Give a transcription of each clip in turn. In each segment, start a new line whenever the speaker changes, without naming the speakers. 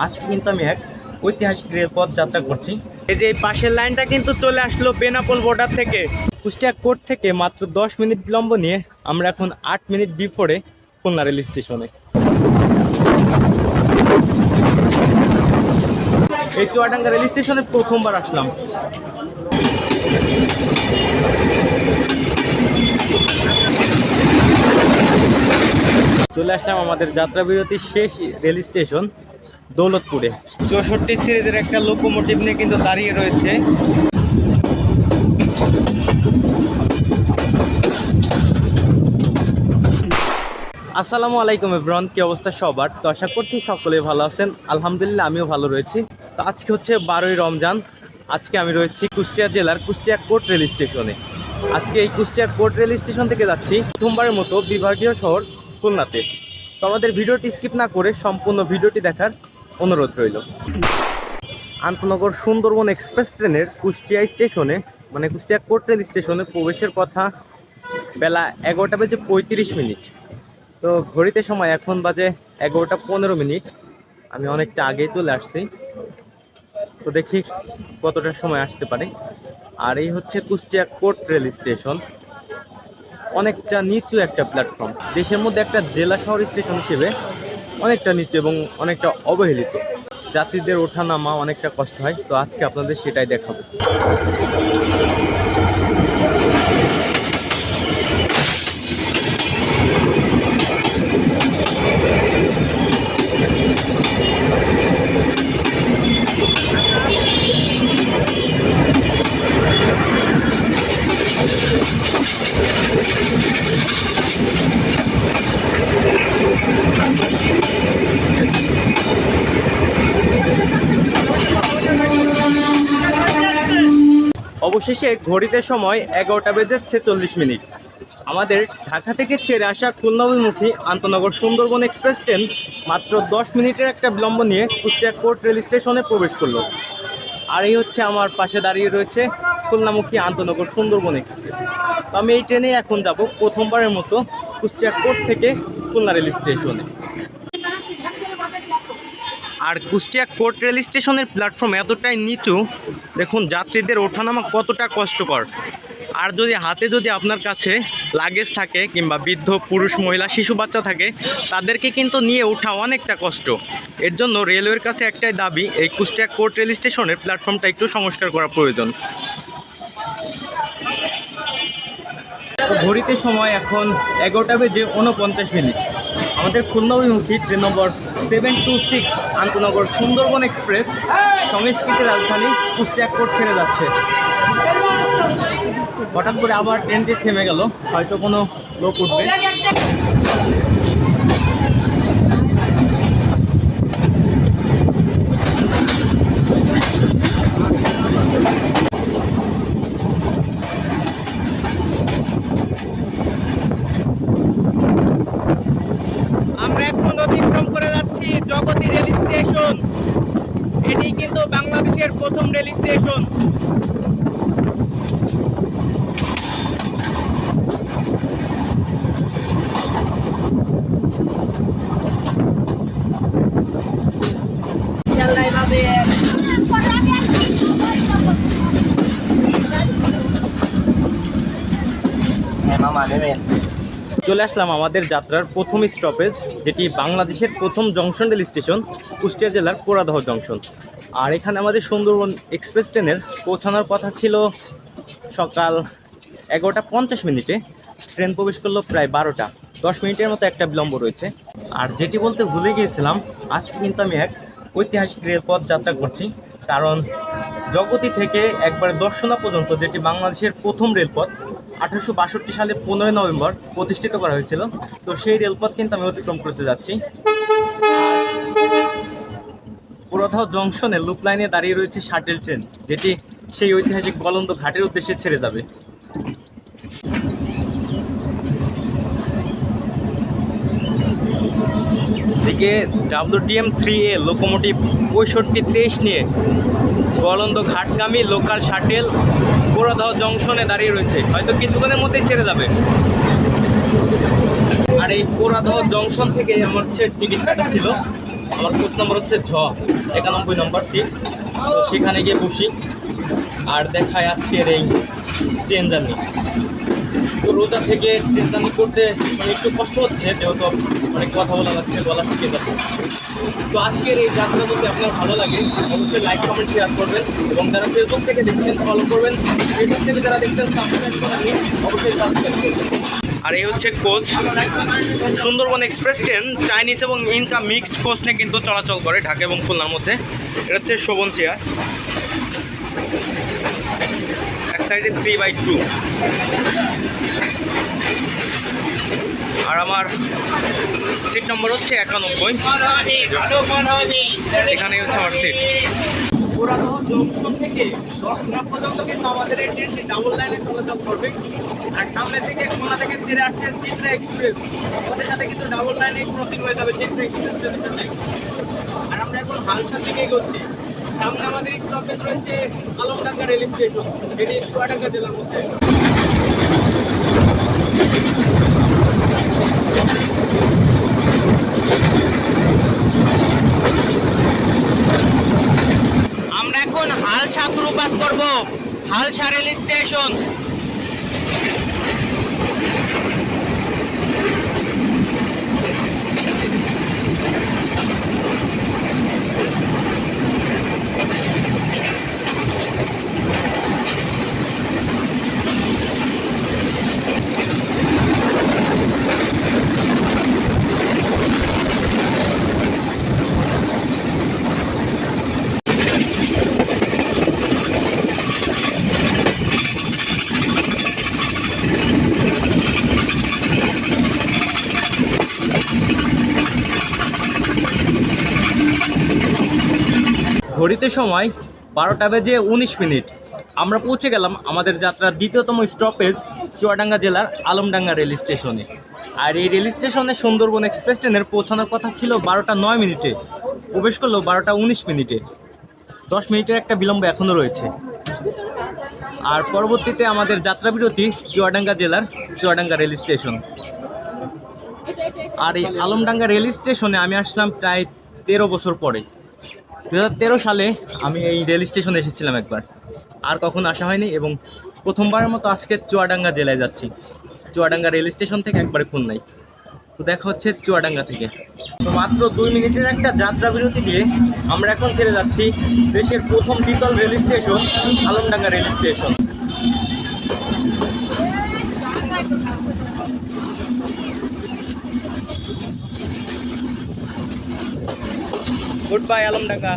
আজকে কিন্তু আমি এক ঐতিহাসিক রেলপথ যাত্রা করছি। এই যে পাশের লাইনটা কিন্তু চলে আসলো বেনাপোল বর্ডার থেকে। কুষ্টিয়া কোর্ট থেকে মাত্র 10 মিনিট বিলম্ব নিয়ে আমরা এখন 8 মিনিট বিফোরে খুলনা রেল স্টেশনে। এই চুয়াডাঙ্গা রেল স্টেশনে প্রথমবার আসলাম। চলে আসলাম আমাদের যাত্রা বিরতির শেষ রেল স্টেশন দৌলতপুরে। 64 সিরিজের একটা লোকোমোটিভ নিয়ে কিন্তু দাঁড়িয়ে রয়েছে। আসসালামু আলাইকুম এভরিওয়ান, কি অবস্থা সবার? তো আশা করছি সকলে ভালো আছেন। আলহামদুলিল্লাহ আমিও ভালো রয়েছি। তো আজকে হচ্ছে 12ই রমজান। আজকে আমি রয়েছি কুষ্টিয়া জেলার কুষ্টিয়া কোর্ট রেল স্টেশনে। আজকে এই কুষ্টিয়া কোর্ট রেল স্টেশন থেকে যাচ্ছি প্রথমবারের মতো বিভাগীয় শহর খুলনাতে। তো আমাদের ভিডিওটি স্কিপ না করে সম্পূর্ণ ভিডিওটি দেখার অনুরোধ রইল। আন্তনগর সুন্দরবন এক্সপ্রেস ট্রেনের কুষ্টিয়া স্টেশনে মানে কুষ্টিয়া কোর্ট রেল স্টেশনে প্রবেশের কথা বেলা 11টা বেজে 35 মিনিট। তো ঘড়িতে সময় এখন বাজে 11টা 15 মিনিট। আমি অনেকটা আগেই চলে আসছি। তো দেখি কতটা সময় আসতে পারে। আর এই হচ্ছে কুষ্টিয়া কোর্ট রেল স্টেশন। অনেকটা নিচু একটা প্ল্যাটফর্ম, দেশের মধ্যে একটা জেলা শহর স্টেশন হিসেবে অনেকটা নিচু এবং অনেকটা অবহেলিত। যাত্রীদের ওঠা নামা অনেকটা কষ্ট হয়। তো আজকে আপনাদের সেটাই দেখাবো। অবশেষে ঘড়িতে সময় 11টা বেজে 46 মিনিট। আমাদের ঢাকা থেকে ছেড়ে আসা খুলনা অভিমুখী আন্তনগর সুন্দরবন এক্সপ্রেস ট্রেন মাত্র 10 মিনিটের একটা বিলম্ব নিয়ে কুষ্টিয়া কোর্ট রেল স্টেশনে প্রবেশ করলো। আর এই হচ্ছে আমার পাশে দাঁড়িয়ে রয়েছে খুলনামুখী আন্তনগর সুন্দরবন এক্সপ্রেস। তো আমি এই ট্রেনে এখন যাব প্রথমবারের মতো কুষ্টিয়া কোর্ট থেকে খুলনা রেল স্টেশনে। আর কুষ্টিয়া কোর্ট রেল স্টেশনের প্ল্যাটফর্ম এতটাই নিচু, দেখুন যাত্রীদের ওঠানামা কতটা কষ্টকর। আর হাতে যদি আপনার কাছে লাগেজ থাকে কিংবা বৃদ্ধ পুরুষ মহিলা শিশু বাচ্চা থাকে, তাদেরকে কিন্তু নিয়ে ওঠা অনেকটা কষ্ট। এর জন্য রেলওয়ের কাছে একটাই দাবি, এই কুষ্টিয়া কোর্ট রেল স্টেশনের প্ল্যাটফর্মটা একটু সংস্কার করা প্রয়োজন। ঘড়িতে সময় এখন 11টা বেজে 49 মিনিট। আমাদের খুলনা অভিমুখী ট্রেন নম্বর 726 আন্তনগর সুন্দরবন এক্সপ্রেস সংস্কৃতির রাজধানী কুষ্টিয়া কোর্ট ছেড়ে যাচ্ছে। হঠাৎ করে আবার ট্রেনটি থেমে গেল, হয়তো কোনো লোক উঠবে। আমরা এখন অতিক্রম করে যাচ্ছি জগতী রেল স্টেশন। এটি কিন্তু বাংলাদেশের প্রথম রেল স্টেশন। চলে আসলাম আমাদের যাত্রার প্রথম স্টপেজ, যেটি বাংলাদেশের প্রথম জংশন রেল স্টেশন কুষ্টিয়া জেলার পোড়াদহ জংশন। আর এখানে আমাদের সুন্দরবন এক্সপ্রেস ট্রেনের পৌঁছানোর কথা ছিল সকাল 11টা 50 মিনিটে। ট্রেন প্রবেশ করলো প্রায় 12টা, 10 মিনিটের মতো একটা বিলম্ব রয়েছে। আর যেটি বলতে ভুলে গিয়েছিলাম, আজকে কিন্তু আমি এক ঐতিহাসিক রেলপথ যাত্রা করছি। কারণ জগতী থেকে একবারে দর্শনা পর্যন্ত, যেটি বাংলাদেশের প্রথম রেলপথ 1862 সালে 15 নভেম্বর প্রতিষ্ঠিত করা হয়েছিল, তো সেই রেলপথ কিন্তু আমি অতিক্রম করতে যাচ্ছি। পোড়াদহ জংশনে লুপ লাইনে দাঁড়িয়ে রয়েছে শাটেল ট্রেন, যেটি সেই ঐতিহাসিক বলন্দ ঘাটের উদ্দেশ্যে ছেড়ে যাবে। এদিকে WTM 3A লোকোমোটিভ 6523 নিয়ে বলন্দ ঘাটগামী লোকাল শাটেল পোড়াদহ জংশনে দাঁড়িয়ে রয়েছে, হয়তো কিছুক্ষণের মধ্যেই ছেড়ে যাবে। আর এই পোড়াদহ জংশন থেকে আমার হচ্ছে টিকিট কাটা ছিল আমার কোচ নম্বর হচ্ছে 91 নম্বর সিট। তো সেখানে গিয়ে বসি আর দেখায় আজকের এই ট্রেন জার্নি। তো রোজা থেকে ট্রেন জার্নি করতে মানে একটু কষ্ট হচ্ছে, যেহেতু অনেক কথা বলা লাগছে, গলা শিখে যাচ্ছে। তো আজকের এই যাত্রা যদি আপনার ভালো লাগে অবশ্যই লাইক কমেন্ট শেয়ার করবেন, এবং যারা ফেসবুক থেকে দেখছেন ফলো করবেন, ফেসবুক থেকে যারা দেখছেন সাবস্ক্রাইব করেন অবশ্যই সাবস্ক্রাইব করবেন। আর এই হচ্ছে coach, Sundarban express train Chinese এবং ইনকা মিক্সড কোচ নিয়ে কিন্তু চলাচল করে ঢাকা এবং খুলনার মধ্যে। এটা হচ্ছে শোভন চেয়ার, এক সাইডে 3/2, আর আমার সিট নম্বর হচ্ছে 91। এখানে হচ্ছে আমার সিট। পুরাদহ জংশন থেকে দর্শনা পর্যন্ত কিন্তু আমাদের এই ট্রেনটি ডাবল লাইনে চলাচল করবে। আর সামনে থেকে খুলনা থেকে ছেড়ে আসছে চিত্রা এক্সপ্রেস, আমাদের সাথে কিন্তু ডাবল লাইনে ক্রসিং হয়ে যাবে চিত্রা এক্সপ্রেসের সাথে। আর আমরা এখন হালসার দিকে এগোচ্ছি। সামনে আমাদের স্টপেজ রয়েছে আলমডাঙ্গা রেল স্টেশন, এটি চুয়াডাঙ্গা জেলার মধ্যে। আমরা এখন হালসা থ্রু পাস করব, হালসা রেল স্টেশন। ঘড়িতে সময় 12টা বেজে 19 মিনিট। আমরা পৌঁছে গেলাম আমাদের যাত্রার দ্বিতীয়তম স্টপেজ চুয়াডাঙ্গা জেলার আলমডাঙ্গা রেল স্টেশনে। আর এই রেল স্টেশনে সুন্দরবন এক্সপ্রেস ট্রেনের পৌঁছানোর কথা ছিল 12টা 9 মিনিটে, প্রবেশ করলো 12টা 19 মিনিটে। 10 মিনিটের একটা বিলম্ব এখনও রয়েছে। আর পরবর্তীতে আমাদের যাত্রাবিরতি চুয়াডাঙ্গা জেলার চুয়াডাঙ্গা রেল স্টেশন। আর এই আলমডাঙ্গা রেল স্টেশনে আমি আসলাম প্রায় 13 বছর পরে। 2013 সালে আমি এই রেল স্টেশনে এসেছিলাম একবার, আর কখনো আসা হয়নি, এবং প্রথমবারের মতো আজকে চুয়াডাঙ্গা জেলায় যাচ্ছি, চুয়াডাঙ্গা রেল স্টেশন থেকে একবারে খুলনায়। তো দেখা হচ্ছে চুয়াডাঙ্গা থেকে। তো মাত্র 2 মিনিটের একটা যাত্রা বিরতি দিয়ে আমরা এখন ছেড়ে যাচ্ছি দেশের প্রথম দ্বিতল rail station Alamdanga rail station. Good bye Alamdanga.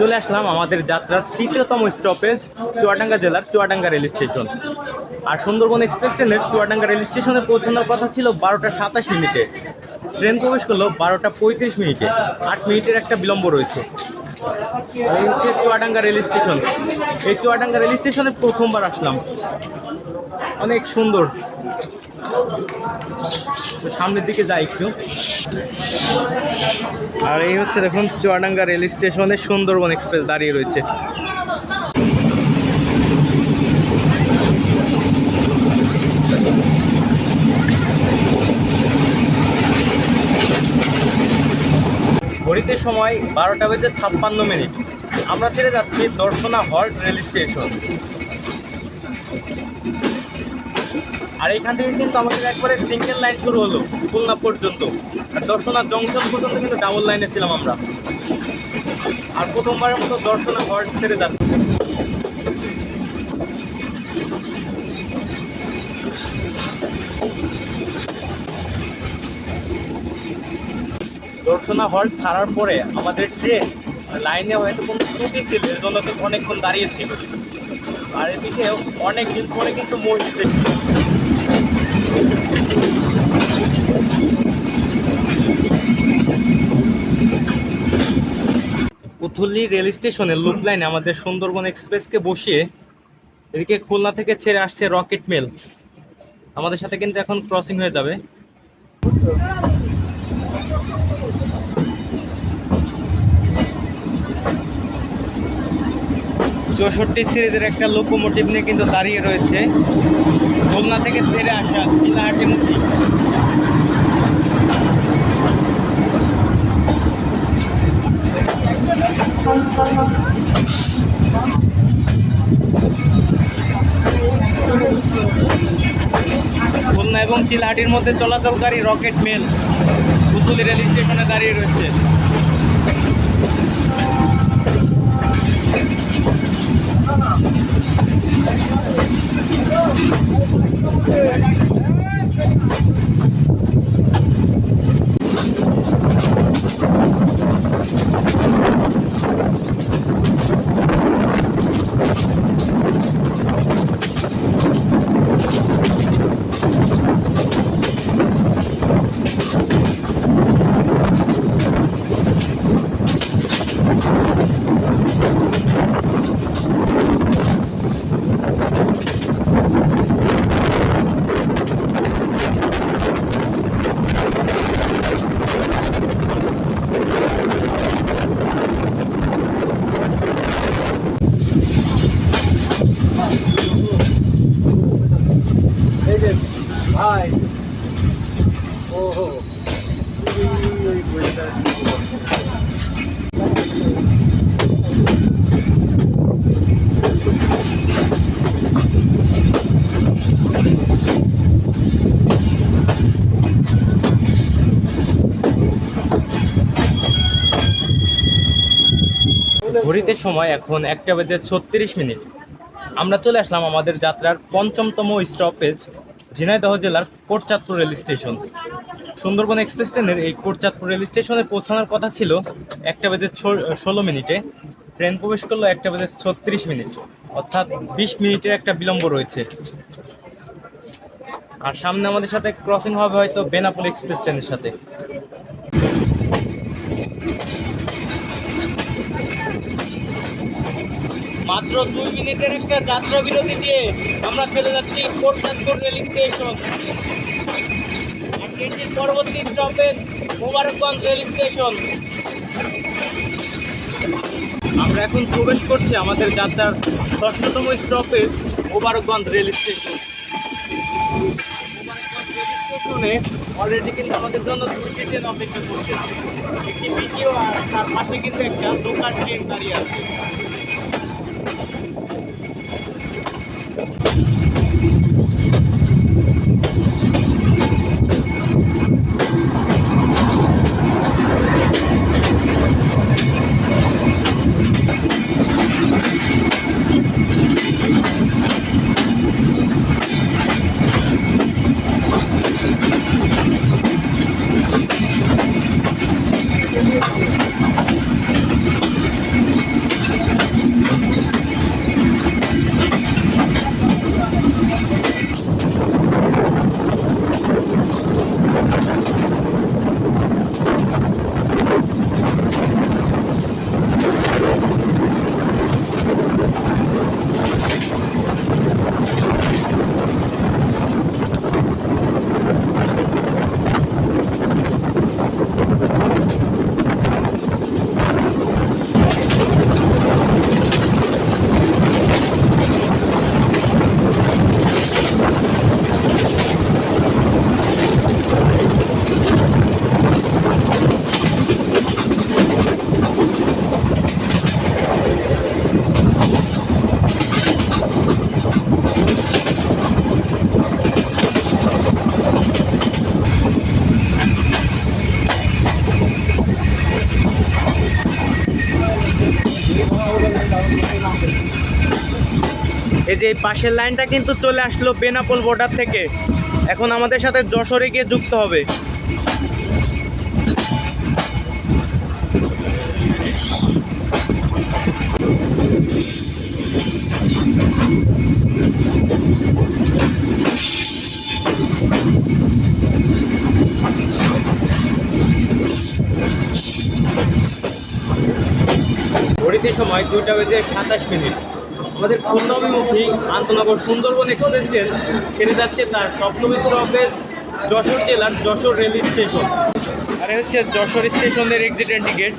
চলে আসলাম আমাদের যাত্রার তৃতীয়তম স্টপেজ চুয়াডাঙ্গা জেলার চুয়াডাঙ্গা রেল স্টেশন। আর সুন্দরবন এক্সপ্রেস ট্রেনের চুয়াডাঙ্গা রেল স্টেশনে পৌঁছানোর কথা ছিল 12টা 27 মিনিটে, ট্রেন প্রবেশ করলো 12টা 35 মিনিটে। 8 মিনিটের একটা বিলম্ব রয়েছে। আর এই হচ্ছে চুয়াডাঙ্গা রেল স্টেশন। এই চুয়াডাঙ্গা রেল স্টেশনে প্রথমবার আসলাম, অনেক সুন্দর। সামনের দিকে যাই একটু। আর এই হচ্ছে দেখুন চুয়াডাঙ্গা রেল স্টেশনে সুন্দরবন এক্সপ্রেস দাঁড়িয়ে রয়েছে। ঘড়িতে সময় 12টা বেজে 56 মিনিট। আমরা ছেড়ে যাচ্ছি দর্শনা হল্ট রেল স্টেশন। আর এইখান থেকে কিন্তু আমাদের একবারে সিঙ্গেল লাইন শুরু হলো খুলনা পর্যন্ত। আর দর্শনা জংশন পর্যন্ত কিন্তু ডাবল লাইনে ছিলাম আমরা। আর প্রথমবারের মতো দর্শনা হল্ট ছেড়ে যাচ্ছি। দর্শনা হল ছাড়ার পরে আমাদের ট্রেন লাইনে হয়তো কোনো ত্রুটি ছিল, এর জন্য কিন্তু অনেকক্ষণ দাঁড়িয়েছিল। আর এদিকে অনেক দিন পরে কিন্তু মসজিদে পুথুলি রেল স্টেশনের লুপ লাইনে আমাদের সুন্দরবন এক্সপ্রেসকে বসিয়ে এদিকে খুলনা থেকে ছেড়ে আসছে রকেট মেল। আমাদের সাথে কিন্তু এখন ক্রসিং হয়ে যাবে। 64 সিরিজের একটা লোকোমোটিভ নিয়ে কিন্তু দাঁড়িয়ে রয়েছে খুলনা থেকে ছেড়ে আসা চিলাহাটি মুখী। খুলনা এবং চিলাহাটির মধ্যে চলাচলকারী রকেট মেল পুতুলি রেল স্টেশনে দাঁড়িয়ে রয়েছে।
ভাই ওহো
ঘড়িতে সময় এখন 1:36। আমরা চলে আসলাম আমাদের যাত্রার ৫ম স্টপেজ ঝিনাইদহ জেলার Kotchandpur rail station. Sundarban express ট্রেনের এই কোটচাঁদপুর রেল স্টেশনে পৌঁছানোর কথা ছিল 1:16। ট্রেন প্রবেশ করলো 1:36, অর্থাৎ 20 মিনিটের একটা বিলম্ব রয়েছে। আর সামনে আমাদের সাথে ক্রসিং হবে হয়তো বেনাপোল এক্সপ্রেস ট্রেনের সাথে। মাত্র 2 মিনিটের একটা যাত্রা বিরতি দিয়ে আমরা চলে যাচ্ছি কোটচাঁদপুর রেল স্টেশন। ট্রেনটির পরবর্তী স্টপেজ মোবারকগঞ্জ রেল স্টেশন। আমরা এখন প্রবেশ করছি আমাদের যাত্রার 6তম stoppage Mobarakganj rail station. Mobarakganj rail স্টেশনে অলরেডি কিন্তু আমাদের জন্য 2টি ট্রেন অপেক্ষা করছে, একটি ভিডিও আর তার পাশে কিন্তু একটা লোকাল ট্রেন দাঁড়িয়ে আছে। এই যে পাশের লাইনটা কিন্তু চলে আসলো বেনাপোল বর্ডার থেকে, এখন আমাদের সাথে যশোরে গিয়ে যুক্ত হবে। ঘড়িতে সময় 2:27 আমাদের খুলনা অভিমুখী আন্তনগর সুন্দরবন এক্সপ্রেস ট্রেন ছেড়ে যাচ্ছে তার সপ্তম স্টপেজ যশোর জেলার যশোর রেল স্টেশন। আর এ হচ্ছে যশোর স্টেশনের এক্সিট এন্ট্রি গেট।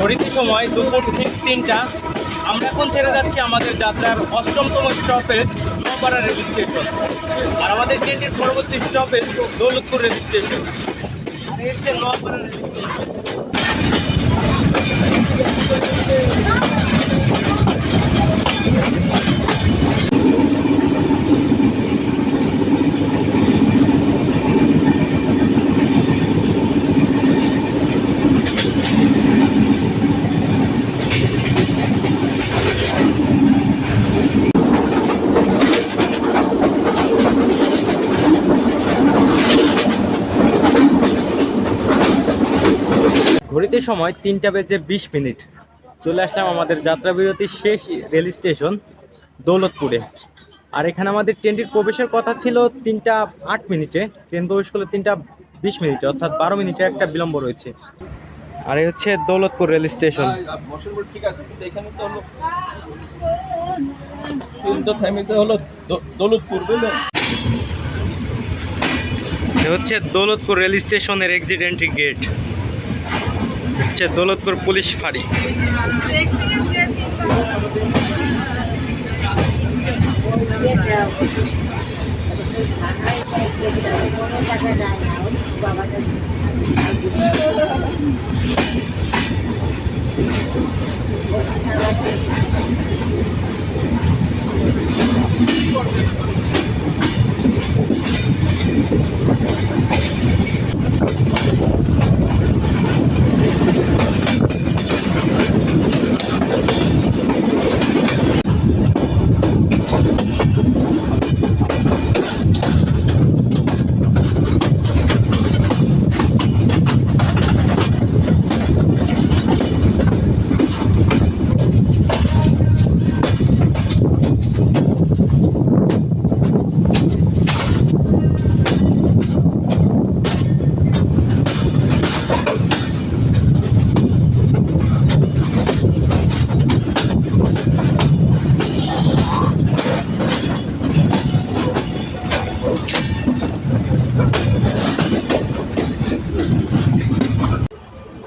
ঘড়িতে সময় দুপুর ঠিক 3টা। আমরা এখন ছেড়ে যাচ্ছি আমাদের যাত্রার 8তম স্টপেজ নোয়াপাড়া রেল স্টেশন। আর আমাদের ট্রেনের পরবর্তী স্টপেজ দৌলতপুর রেল স্টেশন। আর এই হচ্ছে নোয়াপাড়া রেল স্টেশন। ঘড়িতে সময় 3:20। চলে আসলাম আমাদের যাত্রা বিরতির শেষ রেল স্টেশন দৌলতপুরে। আর এখানে আমাদের ট্রেনটির প্রবেশের কথা ছিল 3:08। ট্রেন প্রবেশ করলো 3:20, অর্থাৎ 12 মিনিটের একটা বিলম্ব রয়েছে। আর এই হচ্ছে দৌলতপুর রেল স্টেশন। এ হচ্ছে দৌলতপুর রেল স্টেশনের এক্সিট এন্ট্রি গেট। হচ্ছে দৌলতপুর পুলিশ ফাঁড়ি।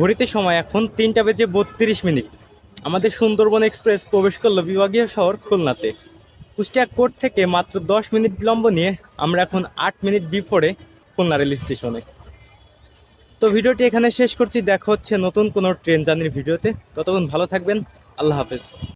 ঘড়িতে সময় এখন 3:32। আমাদের সুন্দরবন এক্সপ্রেস প্রবেশ করলো বিভাগীয় শহর খুলনাতে। কুষ্টিয়া কোর্ট থেকে মাত্র 10 মিনিট বিলম্ব নিয়ে আমরা এখন 8 মিনিট বিফোরে খুলনা রেল স্টেশনে। তো ভিডিওটি এখানে শেষ করছি। দেখা হচ্ছে নতুন কোনো ট্রেন জার্নির ভিডিওতে। ততক্ষণ ভালো থাকবেন। আল্লাহ হাফেজ।